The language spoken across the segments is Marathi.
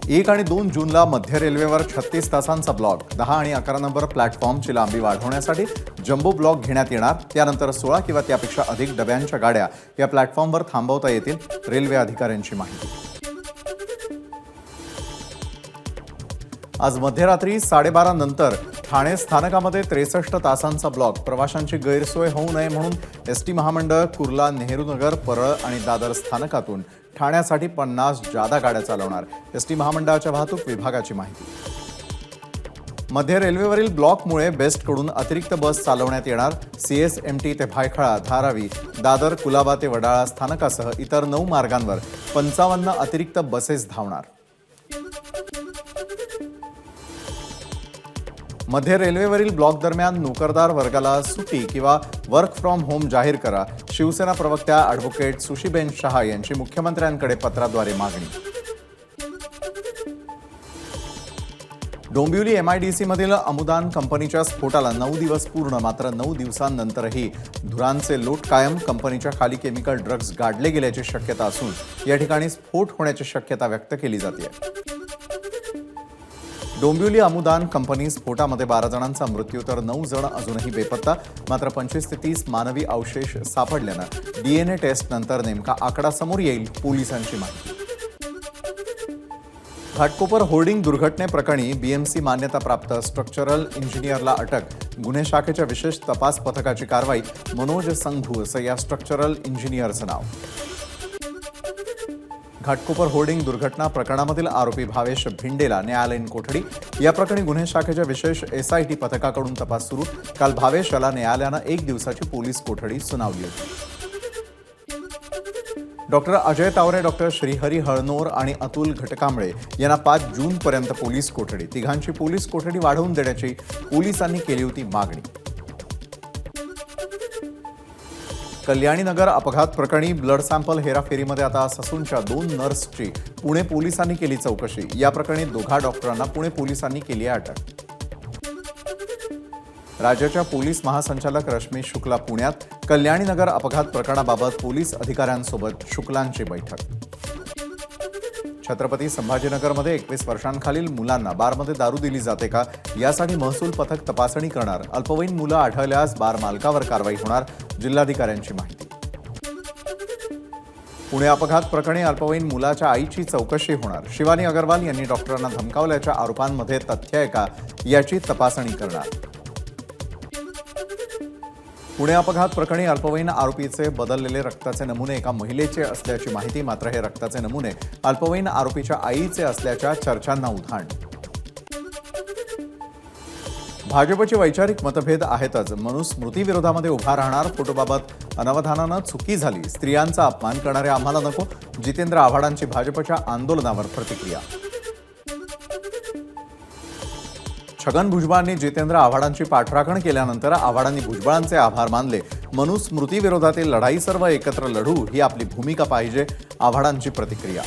1 आणि 2 जूनला मध्य रेल्वेवर 36 तासांचा ब्लॉक, 10 आणि 11 नंबर प्लॅटफॉर्मची लांबी वाढवण्यासाठी जम्बो ब्लॉक घेण्यात येणार। त्यानंतर 16 किंवा त्यापेक्षा अधिक डब्यांच्या गाड्या या प्लॅटफॉर्मवर थांबवता येतील, रेल्वे अधिकाऱ्यांची माहिती। आज मध्यरात्री 12:30 नंतर ठाणे स्थानकामध्ये 63 तासांचा ब्लॉक। प्रवाशांची गैरसोय होऊ नये म्हणून एसटी महामंडळ कुर्ला, नेहरूनगर, परळ आणि दादर स्थानकातून ठाण्यासाठी 50 जादा गाड्या चालवणार, एसटी महामंडळाच्या वाहतूक विभागाची माहिती। मध्य रेल्वेवरील ब्लॉकमुळे बेस्टकडून अतिरिक्त बस चालवण्यात येणार। सीएसएमटी ते भायखळा, धारावी, दादर, कुलाबा ते वडाळा स्थानकासह इतर 9 मार्गांवर 55 अतिरिक्त बसेस धावणार। मध्य रेल्वेवरील ब्लॉक दरम्यान नोकरदार वर्गाला सुट्टी किंवा वर्क फ्रॉम होम जाहीर करा, शिवसेना प्रवक्त्या ॲडव्होकेट सुशीबेन शहा यांची मुख्यमंत्र्यांकडे पत्राद्वारे मागणी। डोंबिवली MIDC मधील अमुदान कंपनीच्या स्फोटाला 9 दिवस पूर्ण, मात्र 9 दिवसांनंतरही धुरांचे लोट कायम। कंपनीच्या खाली केमिकल ड्रग्ज गाडले गेल्याची शक्यता असून या ठिकाणी स्फोट होण्याची शक्यता व्यक्त केली जाते। डोंबिवली अमुदान कंपनी स्फोटामध्ये 12 जणांचा मृत्यू तर 9 जण अजूनही बेपत्ता, मात्र 25 ते 30 मानवी अवशेष सापडल्यानं DNA टेस्ट नंतर नेमका आकडा समोर येईल, पोलिसांची माहिती। घाटकोपर होर्डिंग दुर्घटनेप्रकरणी BMC मान्यताप्राप्त स्ट्रक्चरल इंजिनियरला अटक, गुन्हे शाखेच्या विशेष तपास पथकाची कारवाई। मनोज संघू असं या स्ट्रक्चरल इंजिनियरचं नाव। घाटकोपर होर्डिंग दुर्घटना प्रकरणामधील आरोपी भावेश भिंडेला न्यायालयीन कोठडी। या प्रकरणी गुन्हे शाखेच्या विशेष SIT पथकाकडून तपास सुरू। काल भावेश याला न्यायालयानं 1 दिवसाची पोलीस कोठडी सुनावली होती। डॉक्टर अजय तावरे, डॉक्टर श्रीहरी हळनोर आणि अतुल घटकांबळे यांना 5 जूनपर्यंत पोलीस कोठडी। तिघांची पोलीस कोठडी वाढवून देण्याची पोलिसांनी केली होती मागणी। कल्याणीनगर अपघात प्रकरणी ब्लड सॅम्पल हेराफेरीमध्ये आता ससूनच्या 2 नर्सची पुणे पोलिसांनी केली चौकशी। या प्रकरणी दोघा डॉक्टरांना पुणे पोलिसांनी केली आहे अटक। राज्याच्या पोलीस महासंचालक रश्मी शुक्ला पुण्यात। कल्याणीनगर अपघात प्रकरणाबाबत पोलीस अधिकाऱ्यांसोबत शुक्लांची बैठक। छत्रपती संभाजीनगरमध्ये 21 वर्षांखालील मुलांना बारमध्ये दारू दिली जाते का, यासाठी महसूल पथक तपासणी करणार। अल्पवयीन मुलं आढळल्यास बार मालकावर कारवाई होणार, जिल्हाधिकाऱ्यांची माहिती। पुणे अपघात प्रकरणी अल्पवयीन मुलाच्या आईची चौकशी होणार। शिवानी अग्रवाल यांनी डॉक्टरांना धमकावल्याच्या आरोपांमध्ये तथ्य आहे का, याची तपासणी करणार। पुणे अपघात प्रकरणी अल्पवयीन आरोपीचे बदललेले रक्ताचे नमुने एका महिलेचे असल्याची माहिती, मात्र हे रक्ताचे नमुने अल्पवयीन आरोपीच्या आईचे असल्याच्या चर्चांना उधाण। भाजपचे वैचारिक मतभेद आहेतच, मनुस्मृतीविरोधामध्ये उभा राहणार। फोटोबाबत अनवधानानं चुकी झाली, स्त्रियांचा अपमान करणारे आम्हाला नको, जितेंद्र आव्हाडांची भाजपच्या आंदोलनावर प्रतिक्रिया। छगन भुजबळांनी जितेंद्र आव्हाडांची पाठराखण केल्यानंतर आव्हाडांनी भुजबळांचे आभार मानले। मनुस्मृतीविरोधातील लढाई सर्व एकत्र लढू, ही आपली भूमिका पाहिजे, आव्हाडांची प्रतिक्रिया।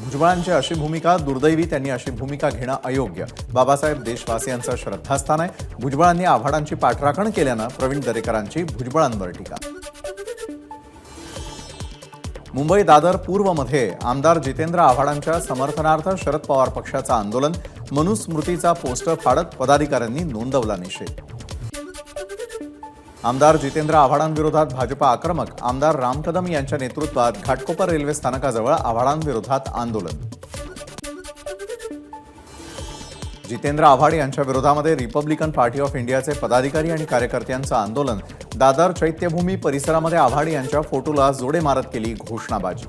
भुजबळांची अशी भूमिका दुर्दैवी, त्यांनी अशी भूमिका घेणं अयोग्य। बाबासाहेब देशवासियांचं श्रद्धास्थान आहे। भुजबळांनी आव्हाडांची पाठराखण केल्यानं प्रवीण दरेकरांची भुजबळांवर टीका। मुंबई दादर पूर्वमध्ये आमदार जितेंद्र आव्हाडांच्या समर्थनार्थ शरद पवार पक्षाचं आंदोलन। मनुस्मृतीचा पोस्टर फाडत पदाधिकाऱ्यांनी नोंदवला निषेध। आमदार जितेंद्र आव्हाडांविरोधात भाजप आक्रमक, आमदार राम कदम यांच्या नेतृत्वात घाटकोपर रेल्वे स्थानकाजवळ आव्हाडांविरोधात आंदोलन। जितेंद्र आव्हाड यांच्या विरोधामध्ये रिपब्लिकन पार्टी ऑफ इंडियाचे पदाधिकारी आणि कार्यकर्त्यांचं आंदोलन। दादर चैत्यभूमी परिसरामध्ये आव्हाड यांच्या फोटोला जोडे मारत केली घोषणाबाजी।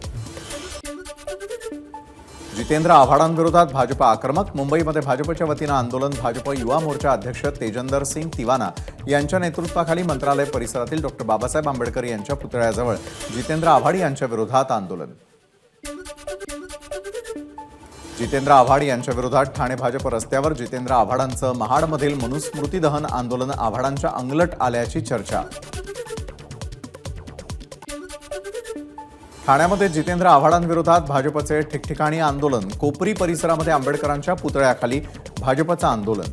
जितेंद्र आव्हाडांविरोधात भाजप आक्रमक, मुंबईमध्ये भाजपच्या वतीनं आंदोलन। भाजप युवा मोर्चा अध्यक्ष तेजंदर सिंग तिवाना यांच्या नेतृत्वाखाली मंत्रालय परिसरातील डॉक्टर बाबासाहेब आंबेडकर यांच्या पुतळ्याजवळ जितेंद्र आव्हाड यांच्या विरोधात आंदोलन। जितेंद्र आव्हाड यांच्या विरोधात ठाणे भाजप रस्त्यावर जितेंद्र आव्हाडांचं महाडमधील मनुस्मृती दहन आंदोलन आव्हाडांच्या अंगलट आल्याची चर्चा। ठाण्यामध्ये जितेंद्र आव्हाडांविरोधात भाजपचे ठिकठिकाणी आंदोलन। कोपरी परिसरामध्ये आंबेडकरांच्या पुतळ्याखाली भाजपचं आंदोलन।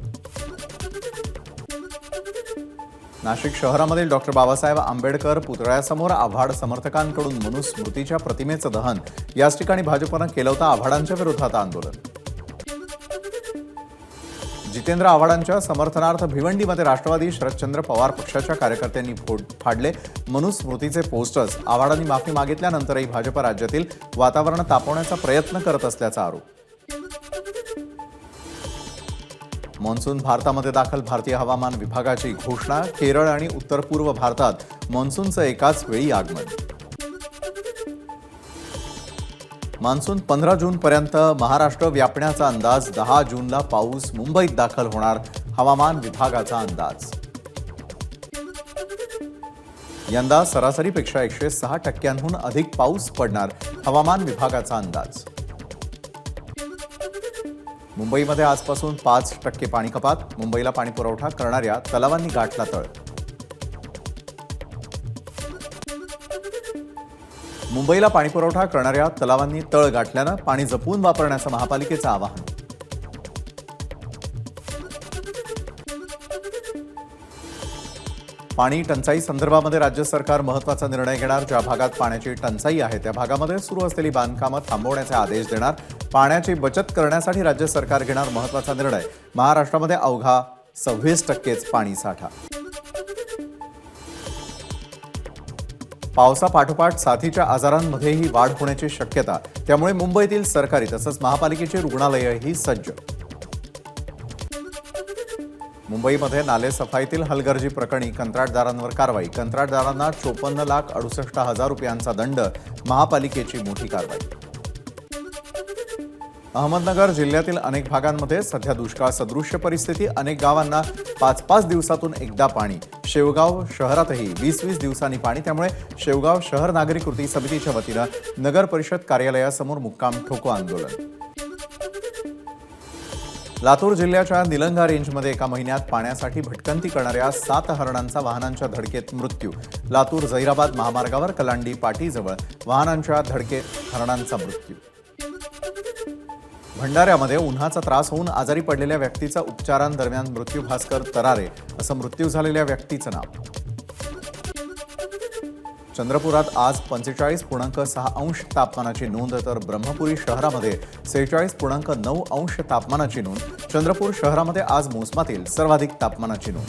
नाशिक शहरामधील डॉक्टर बाबासाहेब आंबेडकर पुतळ्यासमोर आव्हाड समर्थकांकडून मनुस्मृतीच्या प्रतिमेचं दहन याच ठिकाणी भाजपनं केलं होतं आव्हाडांच्या विरोधात आंदोलन. जितेंद्र आव्हाडांच्या समर्थनार्थ भिवंडीमध्ये राष्ट्रवादी शरदचंद्र पवार पक्षाच्या कार्यकर्त्यांनी फाडले मनुस्मृतीचे पोस्टर्स. आव्हाडांनी माफी मागितल्यानंतरही भाजप राज्यातील वातावरण तापवण्याचा प्रयत्न करत असल्याचा आरोप. मॉन्सून भारतामध्ये दाखल. भारतीय हवामान विभागाची घोषणा. केरळ आणि उत्तर पूर्व भारतात मॉन्सूनचं एकाच वेळी आगमन. मान्सून 15 जूनपर्यंत महाराष्ट्र व्यापण्याचा अंदाज. 10 जूनला पाऊस मुंबईत दाखल होणार, हवामान विभागाचा अंदाज. यंदा सरासरीपेक्षा 106% अधिक पाऊस पडणार, हवामान विभागाचा अंदाज. मुंबईमध्ये आजपासून 5% पाणी कपात. मुंबईला पाणी पुरवठा करणाऱ्या तलावांनी गाठला तळ. मुंबईला पाणी पुरवठा करणाऱ्या तलावांनी तळ गाठल्यानं पाणी जपून वापरण्याचं महापालिकेचं आवाहन. पाणी टंचाई संदर्भामध्ये राज्य सरकार महत्त्वाचा निर्णय घेणार. ज्या भागात पाण्याची टंचाई आहे त्या भागामध्ये सुरू असलेली बांधकामं थांबवण्याचे आदेश देणार. पाण्याची बचत करण्यासाठी राज्य सरकार घेणार महत्त्वाचा निर्णय. महाराष्ट्रामध्ये अवघा 26%च पाणी साठा. पावसापाठोपाठ साथीच्या आजारांमध्येही वाढ होण्याची शक्यता. त्यामुळे मुंबईतील सरकारी तसंच महापालिकेची रुग्णालयंही सज्ज. मुंबईमध्ये नालेसफाईतील हलगर्जी प्रकरणी कंत्राटदारांवर कारवाई. कंत्राटदारांना 54,68,000 रुपयांचा दंड. महापालिकेची मोठी कारवाई. अहमदनगर जिल्ह्यातील अनेक भागांमध्ये सध्या दुष्काळ सदृश्य परिस्थिती. अनेक गावांना 5-5 दिवसातून एकदा पाणी. शेवगाव शहरातही 20-20 दिवसांनी पाणी. त्यामुळे शेवगाव शहर नागरिक कृती समितीच्या वतीनं नगर परिषद कार्यालयासमोर मुक्काम ठोको आंदोलन. लातूर जिल्ह्याच्या निलंगा रेंजमध्ये एका महिन्यात पाण्यासाठी भटकंती करणाऱ्या 7 हरणांचा वाहनांच्या धडकेत मृत्यू. लातूर जैराबाद महामार्गावर कलांडी पाटीजवळ वाहनांच्या धडकेत हरणांचा मृत्यू. भंडाऱ्यामध्ये उन्हाचा त्रास होऊन आजारी पडलेल्या व्यक्तीचा उपचारांदरम्यान मृत्यू. भास्कर तरारे असं मृत्यू झालेल्या व्यक्तीचं नाव. चंद्रपुरात आज 45.6 अंश तापमानाची नोंद तर ब्रह्मपुरी शहरामध्ये 46.9 अंश तापमानाची नोंद. चंद्रपूर शहरामध्ये आज मोसमातील सर्वाधिक तापमानाची नोंद.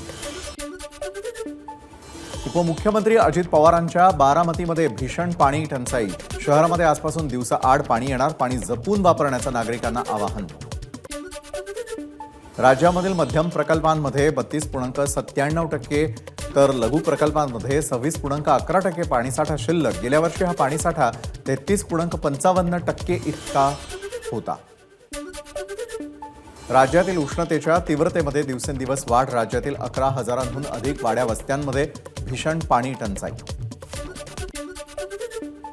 उपमुख्यमंत्री अजित पवारांच्या बारामतीमध्ये भीषण पाणी टंचाई. शहरामध्ये आजपासून दिवसा आड पाणी येणार. पाणी जपून वापरण्याचं नागरिकांना आवाहन. राज्यामधील मध्यम प्रकल्पांमध्ये 32.97% तर लघु प्रकल्पांमध्ये 26.11% पाणीसाठा शिल्लक. गेल्या वर्षी हा पाणीसाठा 33.55% इतका होता. राज्यातील उष्णतेच्या तीव्रतेमध्ये दिवसेंदिवस वाढ. राज्यातील 11,000हून अधिक वाड्या वस्त्यांमध्ये भीषण पाणी टंचाई.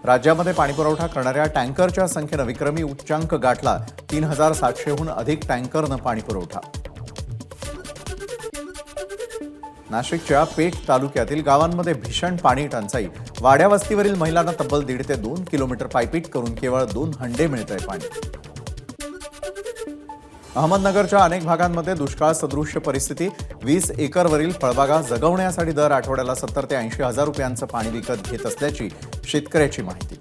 राज्यामध्ये पाणीपुरवठा करणाऱ्या टँकरच्या संख्येनं विक्रमी उच्चांक गाठला. 3,700हून अधिक टँकरनं पाणीपुरवठा. नाशिकच्या पेठ तालुक्यातील गावांमध्ये भीषण पाणी टंचाई. वाड्या वस्तीवरील महिलांना तब्बल 1.5 ते 2 किलोमीटर पायपीट करून केवळ 2 हंडे मिळतंय पाणी. अहमदनगरच्या अनेक भागांमध्ये दुष्काळ सदृश्य परिस्थिती. 20 एकरवरील फळबागा जगवण्यासाठी दर आठवड्याला 70 ते 80 हजार रुपयांचं पाणी विकत घेत असल्याची शेतकऱ्याची माहिती.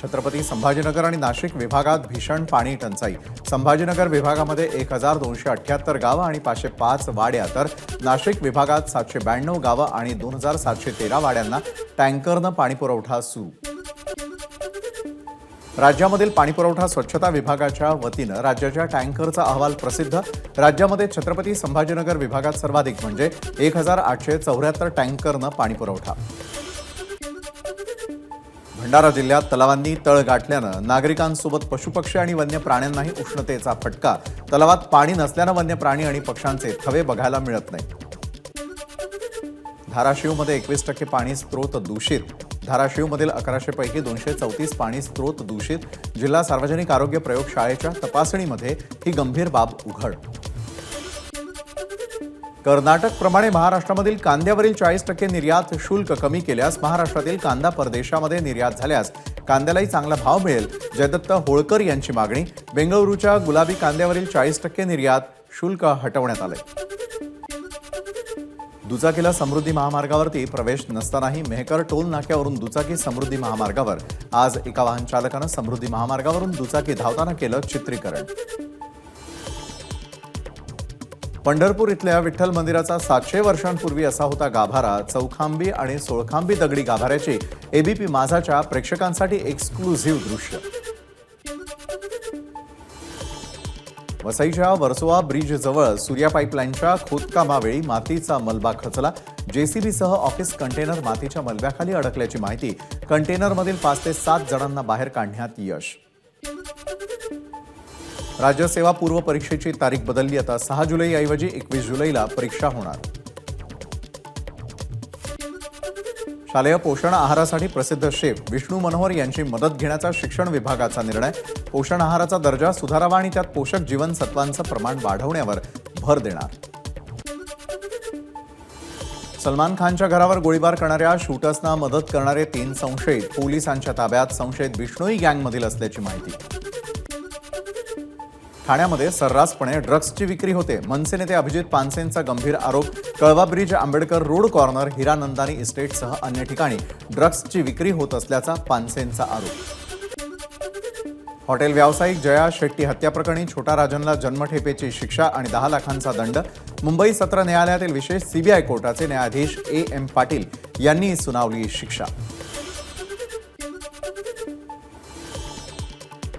छत्रपती संभाजीनगर आणि नाशिक विभागात भीषण पाणी टंचाई. संभाजीनगर विभागामध्ये 1,278 गावं आणि 505 वाड्या तर नाशिक विभागात 792 गावं आणि 2,713 वाड्यांना टँकरनं पाणीपुरवठा सुरू. राज्यामधील पाणीपुरवठा स्वच्छता विभागाच्या वतीनं राज्याच्या टँकरचा अहवाल प्रसिद्ध. राज्यामध्ये छत्रपती संभाजीनगर विभागात सर्वाधिक म्हणजे 1,874 टँकरनं पाणीपुरवठा. भंडारा जिल्ह्यात तलावांनी तळ गाठल्यानं नागरिकांसोबत पशुपक्षी आणि वन्य प्राण्यांनाही उष्णतेचा फटका. तलावात पाणी नसल्यानं वन्य प्राणी आणि पक्ष्यांचे थवे बघायला मिळत नाही. धाराशिवमध्ये 21% पाणी स्त्रोत दूषित. धाराशिवमधील 1100 पैकी 234 पाणी स्त्रोत दूषित. जिल्हा सार्वजनिक आरोग्य प्रयोगशाळेच्या तपासणीमध्ये ही गंभीर बाब उघड. कर्नाटकप्रमाणे महाराष्ट्रामधील कांद्यावरील 40% निर्यात शुल्क कमी केल्यास महाराष्ट्रातील कांदा परदेशामध्ये निर्यात झाल्यास कांद्यालाही चांगला भाव मिळेल. जयदत्त होळकर यांची मागणी. बेंगळुरूच्या गुलाबी कांद्यावरील 40% निर्यात शुल्क हटवण्यात आले. दुचाकीला समृद्धी महामार्गावरती प्रवेश नसतानाही मेहकर टोल नाक्यावरून दुचाकी समृद्धी महामार्गावर आज एका वाहन चालकानं समृद्धी महामार्गावरून दुचाकी धावताना केलं चित्रीकरण. पंढरपूर इथल्या विठ्ठल मंदिराचा 700 वर्षांपूर्वी असा होता गाभारा. चौखांबी आणि सोळखांबी दगडी गाभाऱ्याची एबीपी माझाच्या प्रेक्षकांसाठी एक्सक्लुझिव्ह दृश्य. वसईच्या वर्सोवा ब्रिज जवळ सूर्या पाईपलाईनच्या खोदकामावेळी मातीचा मलबा खचला. जेसीबीसह ऑफिस कंटेनर मातीच्या मलब्याखाली अडकल्याची माहिती. कंटेनरमधील 5 ते 7 जणांना बाहेर काढण्यात यश. राज्य सेवा पूर्व परीक्षेची तारीख बदलली. आता 6 जुलैऐवजी 21 जुलैला परीक्षा होणार. शालेय पोषण आहारासाठी प्रसिद्ध शेफ विष्णू मनोहर यांची मदत घेण्याचा शिक्षण विभागाचा निर्णय. पोषण आहाराचा दर्जा सुधारावा आणि त्यात पोषक जीवनसत्वांचं प्रमाण वाढवण्यावर भर देणार. सलमान खानच्या घरावर गोळीबार करणाऱ्या शूटर्सना मदत करणारे 3 संशयित पोलिसांच्या ताब्यात. संशयित बिश्नोई गँगमधील असल्याची माहिती. ठाण्यामध्ये सर्रासपणे ड्रग्सची विक्री होते. मनसे नेते अभिजित पानसेंचा गंभीर आरोप. Kalwa bridge, Ambedkar road corner, Hiranandani इस्टेटसह अन्य ठिकाणी ड्रग्सची विक्री होत असल्याचा पानसेंचा आरोप. हॉटेल व्यावसायिक जया शेट्टी हत्या प्रकरणी छोटा राजनला जन्मठेपेची शिक्षा आणि 10 लाखांचा दंड. मुंबई सत्र न्यायालयातील विशेष सीबीआय कोर्टाचे न्यायाधीश AM पाटील यांनी सुनावली शिक्षा.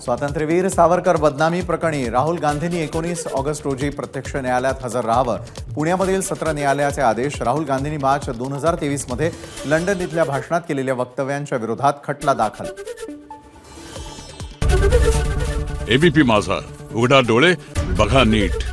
स्वातंत्र्यवीर सावरकर बदनामी प्रकरणी राहुल गांधींनी 19 ऑगस्ट रोजी प्रत्यक्ष न्यायालयात हजर राहावं. पुण्यामधील सत्र न्यायालयाचे आदेश. राहुल गांधींनी मार्च 2023 मध्ये लंडन इथल्या भाषणात केलेल्या वक्तव्यांच्या विरोधात खटला दाखल. एबीपी माझा, उघडा डोळे बघा नीट.